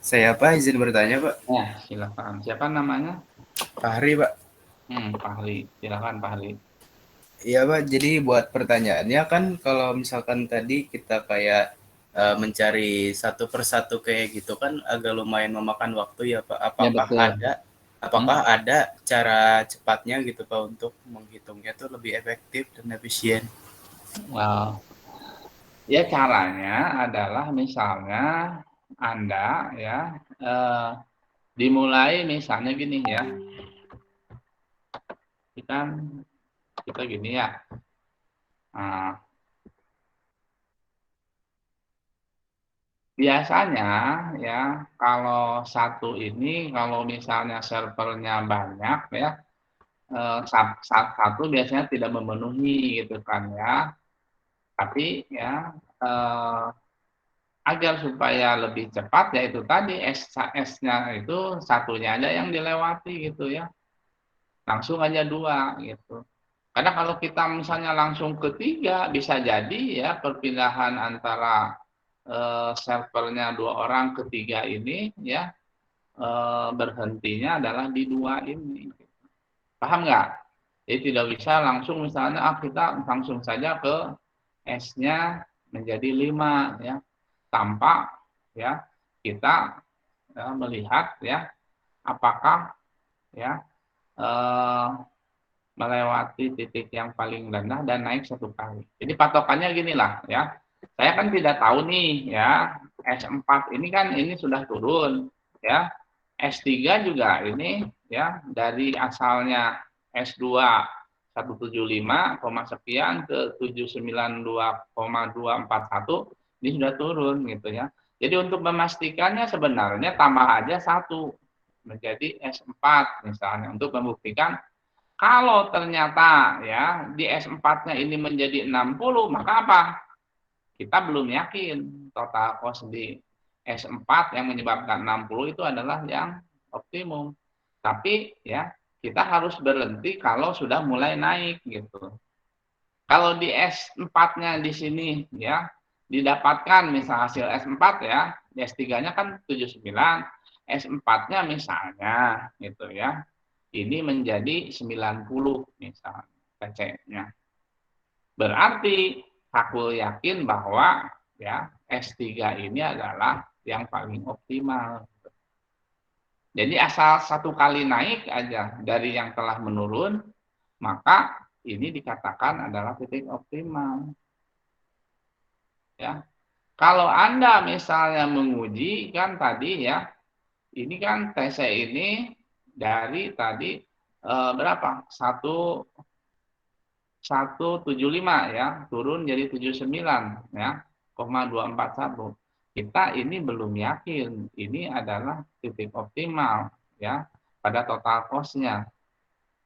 Saya Pak, izin bertanya Pak. Ya, silakan. Siapa namanya? Fahri Pak. Fahri. Silakan Fahri. Iya Pak, jadi buat pertanyaannya kan kalau misalkan tadi kita kayak mencari satu persatu kayak gitu kan agak lumayan memakan waktu ya Pak. Apakah ada cara cepatnya gitu Pak untuk menghitungnya tuh lebih efektif dan efisien? Wow. Ya caranya adalah misalnya Anda ya dimulai misalnya gini ya. Kita gini ya. Nah, biasanya ya kalau satu ini kalau misalnya servernya banyak ya satu biasanya tidak memenuhi gitu kan ya. Tapi ya agar supaya lebih cepat ya itu tadi S-nya itu satunya aja yang dilewati gitu ya. Langsung aja 2 gitu. Karena kalau kita misalnya langsung ke 3 bisa jadi ya perpindahan antara servernya 2 orang ke 3 ini ya berhentinya adalah di 2 ini. Paham nggak? Jadi tidak bisa langsung misalnya kita langsung saja ke S-nya menjadi 5 ya. Tanpa ya kita melihat ya apakah ya melewati titik yang paling rendah dan naik 1 kali. Jadi patokannya gini lah ya. Saya kan tidak tahu nih ya S4 ini kan ini sudah turun ya. S3 juga ini ya dari asalnya S2 175, sekian ke 792,241 ini sudah turun gitu ya. Jadi untuk memastikannya sebenarnya tambah aja 1 menjadi S4 misalnya untuk membuktikan kalau ternyata ya di S4-nya ini menjadi 60 maka apa? Kita belum yakin total cost di S4 yang menyebabkan 60 itu adalah yang optimum. Tapi ya kita harus berhenti kalau sudah mulai naik gitu. Kalau di S4-nya di sini ya didapatkan misal hasil S4 ya, di S3-nya kan 79, S4-nya misalnya gitu ya. Ini menjadi 90 misalnya PC-nya. Berarti aku yakin bahwa ya S3 ini adalah yang paling optimal. Jadi asal 1 kali naik aja dari yang telah menurun, maka ini dikatakan adalah titik optimal. Ya. Kalau Anda misalnya menguji kan tadi ya, ini kan TC ini dari tadi berapa? 175 ya, turun jadi 79 ya, 241. Kita ini belum yakin ini adalah titik optimal ya pada total cost-nya.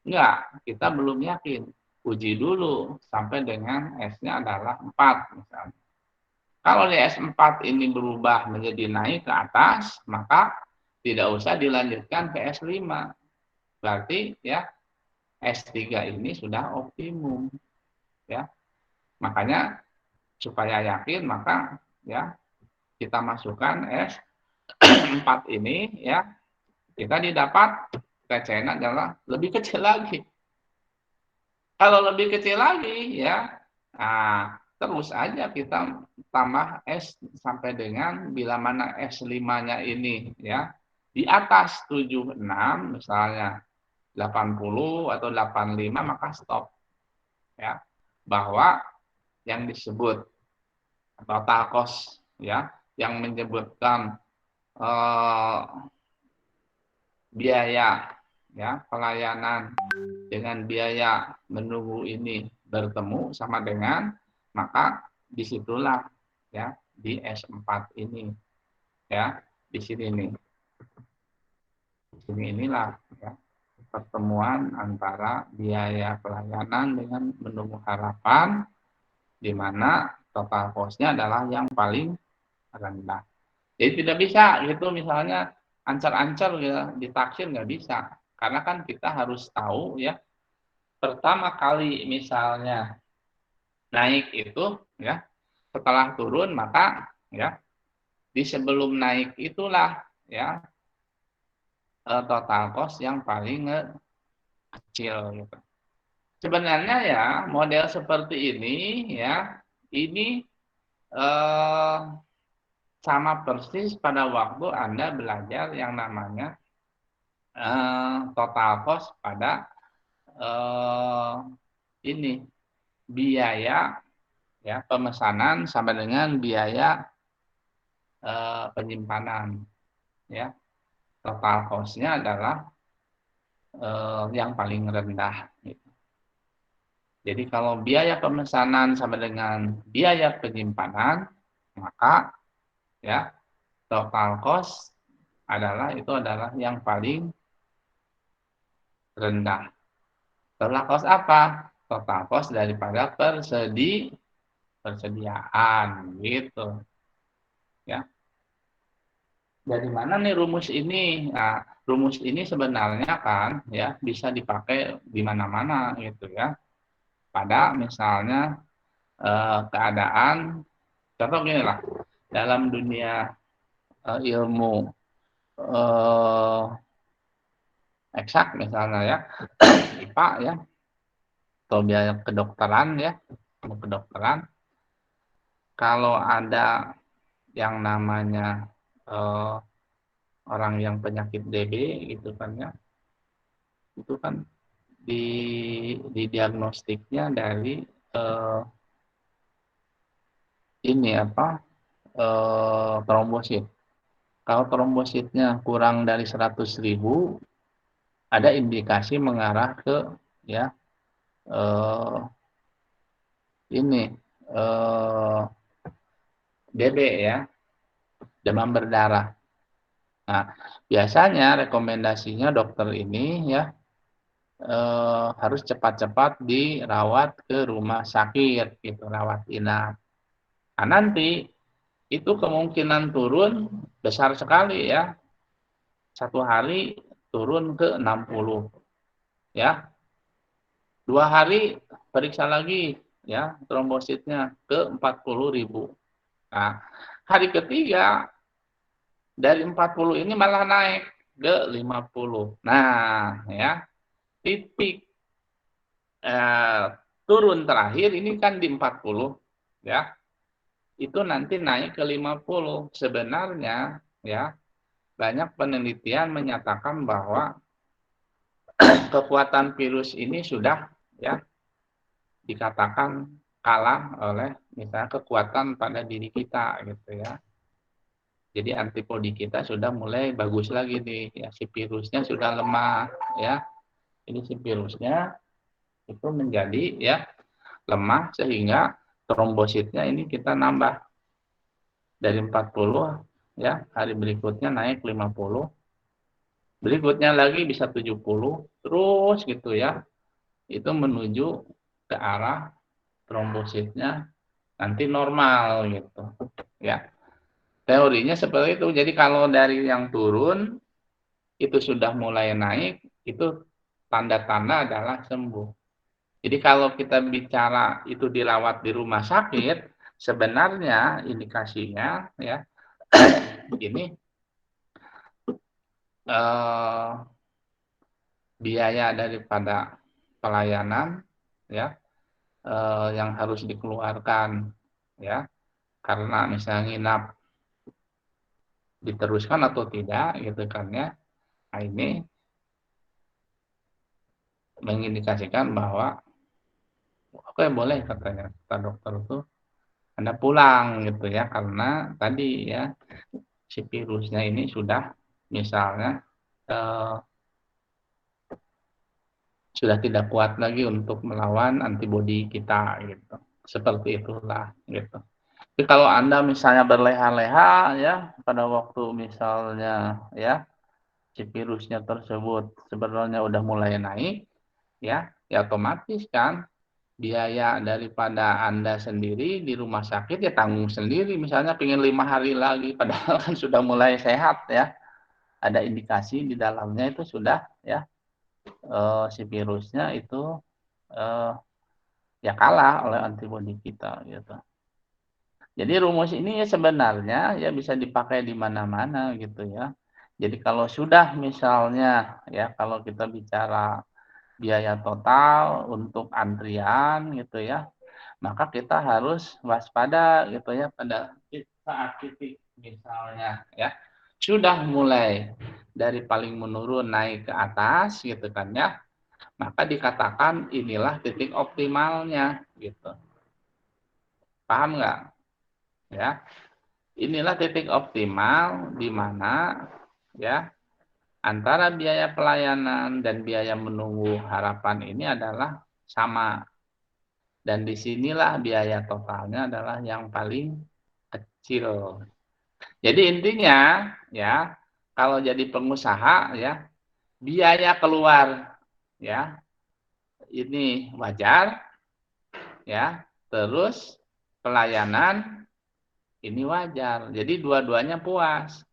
Enggak, kita belum yakin. Uji dulu sampai dengan S-nya adalah 4 misalnya. Kalau di S4 ini berubah menjadi naik ke atas, maka tidak usah dilanjutkan ke S5. Berarti ya S3 ini sudah optimum. Ya. Makanya supaya yakin maka ya kita masukkan S4 ini ya. Kita didapat TCN adalah lebih kecil lagi. Kalau lebih kecil lagi ya, nah, terus aja kita tambah S sampai dengan bila mana S5-nya ini ya di atas 76 misalnya 80 atau 85 maka stop ya bahwa yang disebut total cost ya yang menyebutkan biaya ya pelayanan dengan biaya menunggu ini bertemu sama dengan, maka disitulah ya di S4 ini ya di sini nih. Di sini inilah ya pertemuan antara biaya pelayanan dengan menunggu harapan, di mana total cost-nya adalah yang paling rendah. Jadi tidak bisa gitu misalnya ancar-ancar ya ditaksir nggak bisa, karena kan kita harus tahu ya pertama kali misalnya naik itu ya setelah turun maka ya di sebelum naik itulah ya total cost yang paling kecil gitu. Sebenarnya ya model seperti ini ya ini sama persis pada waktu Anda belajar yang namanya total cost pada ini biaya ya pemesanan sama dengan biaya penyimpanan ya total cost-nya adalah yang paling rendah gitu. Jadi kalau biaya pemesanan sama dengan biaya penyimpanan maka ya total cost adalah yang paling rendah. Total cost apa? Total cost daripada persediaan gitu. Ya. Dari mana nih rumus ini? Nah, rumus ini sebenarnya kan ya bisa dipakai di mana-mana gitu ya. Pada misalnya keadaan contoh gini lah dalam dunia ilmu eksak misalnya ya IPA ya atau biaya kedokteran ya kedokteran kalau ada yang namanya orang yang penyakit DB gitu kan ya itu kan di diagnostiknya dari ini apa trombosit. Kalau trombositnya kurang dari 100.000 ada indikasi mengarah ke ya ini DB ya demam berdarah. Nah biasanya rekomendasinya dokter ini ya harus cepat-cepat dirawat ke rumah sakit gitu rawat inap. Nah, nanti itu kemungkinan turun besar sekali ya. Satu hari turun ke 60 ya. 2 hari periksa lagi ya trombositnya ke 40.000. Nah, hari ketiga dari 40 ini malah naik ke 50. Nah, ya. Titik turun terakhir ini kan di 40 ya. Itu nanti naik ke 50. Sebenarnya ya banyak penelitian menyatakan bahwa kekuatan virus ini sudah ya dikatakan kalah oleh misalnya kekuatan pada diri kita gitu ya. Jadi antibodi kita sudah mulai bagus lagi nih ya si virusnya sudah lemah ya. Ini si virusnya itu menjadi ya lemah sehingga trombositnya ini kita nambah dari 40 ya hari berikutnya naik 50 berikutnya lagi bisa 70 terus gitu ya itu menuju ke arah trombositnya nanti normal gitu ya teorinya seperti itu. Jadi kalau dari yang turun itu sudah mulai naik itu tanda-tanda adalah sembuh. Jadi kalau kita bicara itu dirawat di rumah sakit sebenarnya indikasinya ya begini biaya daripada pelayanan ya yang harus dikeluarkan ya karena misalnya nginap diteruskan atau tidak gitu kan ya. Nah, ini mengindikasikan bahwa oke boleh katanya kata dokter itu Anda pulang gitu ya, karena tadi ya si virusnya ini sudah misalnya sudah tidak kuat lagi untuk melawan antibodi kita gitu. Seperti itulah gitu. Tapi kalau Anda misalnya berleha-leha ya pada waktu misalnya ya si virusnya tersebut sebenarnya udah mulai naik ya otomatis kan biaya daripada Anda sendiri di rumah sakit ya tanggung sendiri, misalnya pengen 5 hari lagi padahal kan sudah mulai sehat ya. Ada indikasi di dalamnya itu sudah ya si virusnya itu ya kalah oleh antibodi kita gitu. Jadi rumus ini ya sebenarnya ya bisa dipakai di mana-mana gitu ya. Jadi kalau sudah misalnya ya kalau kita bicara biaya total untuk antrian gitu ya, maka kita harus waspada gitu ya pada saat titik misalnya ya sudah mulai dari paling menurun naik ke atas gitu kan ya, maka dikatakan inilah titik optimalnya gitu. Paham nggak? Ya, inilah titik optimal di mana ya antara biaya pelayanan dan biaya menunggu harapan ini adalah sama. Dan disinilah biaya totalnya adalah yang paling kecil. Jadi intinya ya, kalau jadi pengusaha ya, biaya keluar ya ini wajar ya, terus pelayanan ini wajar. Jadi dua-duanya puas.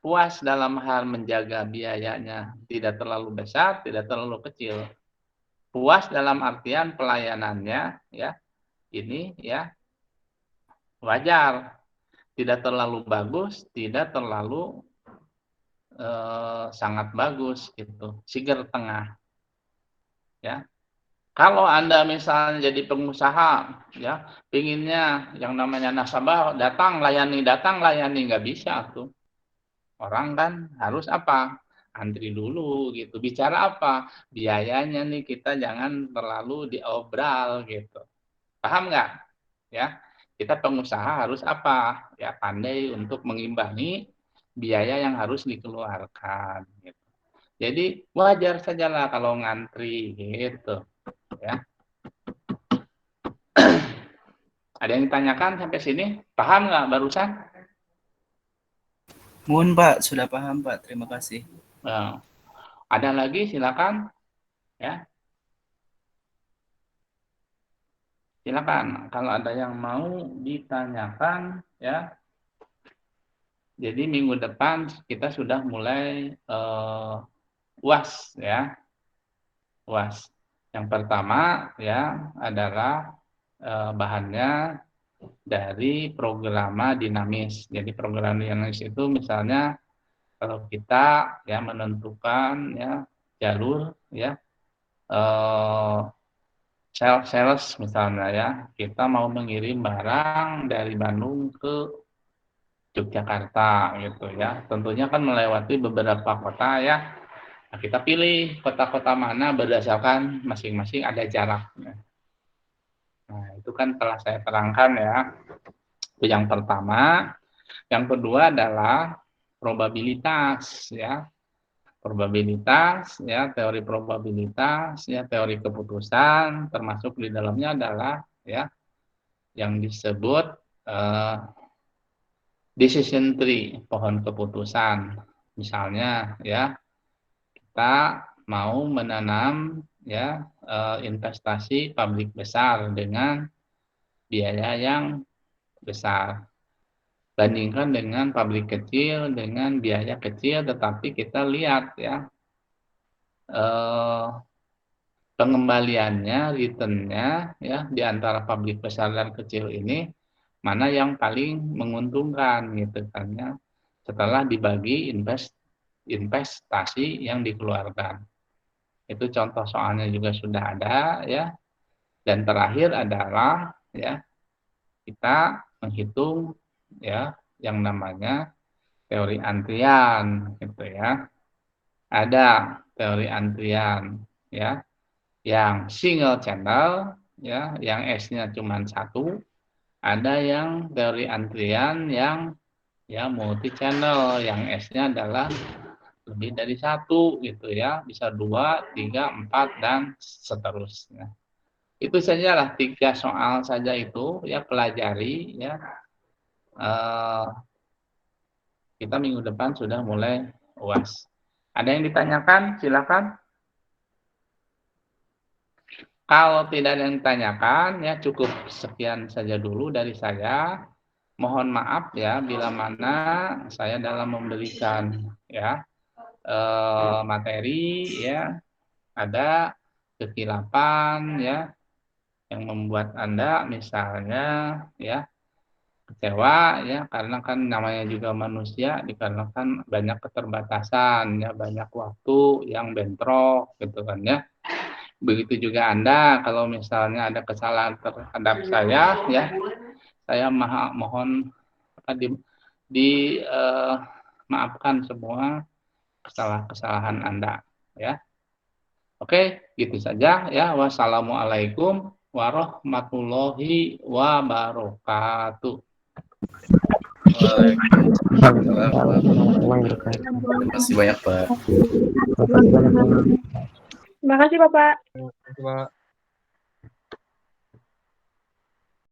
Puas dalam hal menjaga biayanya tidak terlalu besar, tidak terlalu kecil. Puas dalam artian pelayanannya ya ini ya wajar, tidak terlalu bagus, tidak terlalu sangat bagus gitu, seger tengah ya. Kalau Anda misalnya jadi pengusaha ya, pinginnya yang namanya nasabah datang layani nggak bisa tuh. Orang kan harus apa? Antri dulu gitu. Bicara apa? Biayanya nih kita jangan terlalu diobral gitu. Paham nggak? Ya, kita pengusaha harus apa? Ya, pandai untuk mengimbangi biaya yang harus dikeluarkan. Gitu. Jadi wajar sajalah kalau ngantri gitu. Ya. Ada yang ditanyakan sampai sini? Paham nggak barusan? Mohon Pak, sudah paham Pak. Terima kasih. Nah, ada lagi silakan. Ya. Silakan kalau ada yang mau ditanyakan ya. Jadi minggu depan kita sudah mulai UAS ya. UAS. Yang pertama ya adalah bahannya dari programa dinamis. Jadi program dinamis itu misalnya kalau kita ya menentukan ya jalur ya sales misalnya ya, kita mau mengirim barang dari Bandung ke Yogyakarta gitu ya. Tentunya kan melewati beberapa kota ya. Nah, kita pilih kota-kota mana berdasarkan masing-masing ada jaraknya. Nah, itu kan telah saya terangkan ya. Itu yang pertama. Yang kedua adalah probabilitas ya. Probabilitas ya, teori probabilitas ya, teori keputusan termasuk di dalamnya adalah ya yang disebut decision tree, pohon keputusan. Misalnya ya kita mau menanam ya investasi pabrik besar dengan biaya yang besar. Bandingkan dengan pabrik kecil dengan biaya kecil, tetapi kita lihat ya pengembaliannya, returnnya ya di antara pabrik besar dan kecil ini mana yang paling menguntungkan gitu kan ya setelah dibagi investasi yang dikeluarkan. Itu contoh soalnya juga sudah ada ya. Dan terakhir adalah ya kita menghitung ya yang namanya teori antrian gitu ya. Ada teori antrian ya yang single channel ya, yang S-nya cuma 1 Ada yang teori antrian yang ya multi channel, yang S-nya adalah lebih dari satu gitu ya, bisa 2, 3, 4 dan seterusnya. Itu sajalah 3 soal saja itu ya, pelajari ya. Kita minggu depan sudah mulai UAS. Ada yang ditanyakan? Silakan. Kalau tidak ada yang ditanyakan ya cukup sekian saja dulu dari saya. Mohon maaf ya bila mana saya dalam memberikan ya materi ya ada kekilapan ya yang membuat Anda misalnya ya kecewa ya, karena kan namanya juga manusia, dikarenakan banyak keterbatasan ya, banyak waktu yang bentrok gitu kan ya. Begitu juga Anda kalau misalnya ada kesalahan terhadap saya ya, saya mohon maafkan semua kesalahan Anda ya. Oke, gitu saja ya. Wassalamualaikum warahmatullahi wabarakatuh. Terima kasih banyak, Pak. Terima kasih, Bapak. Terima kasih, Pak.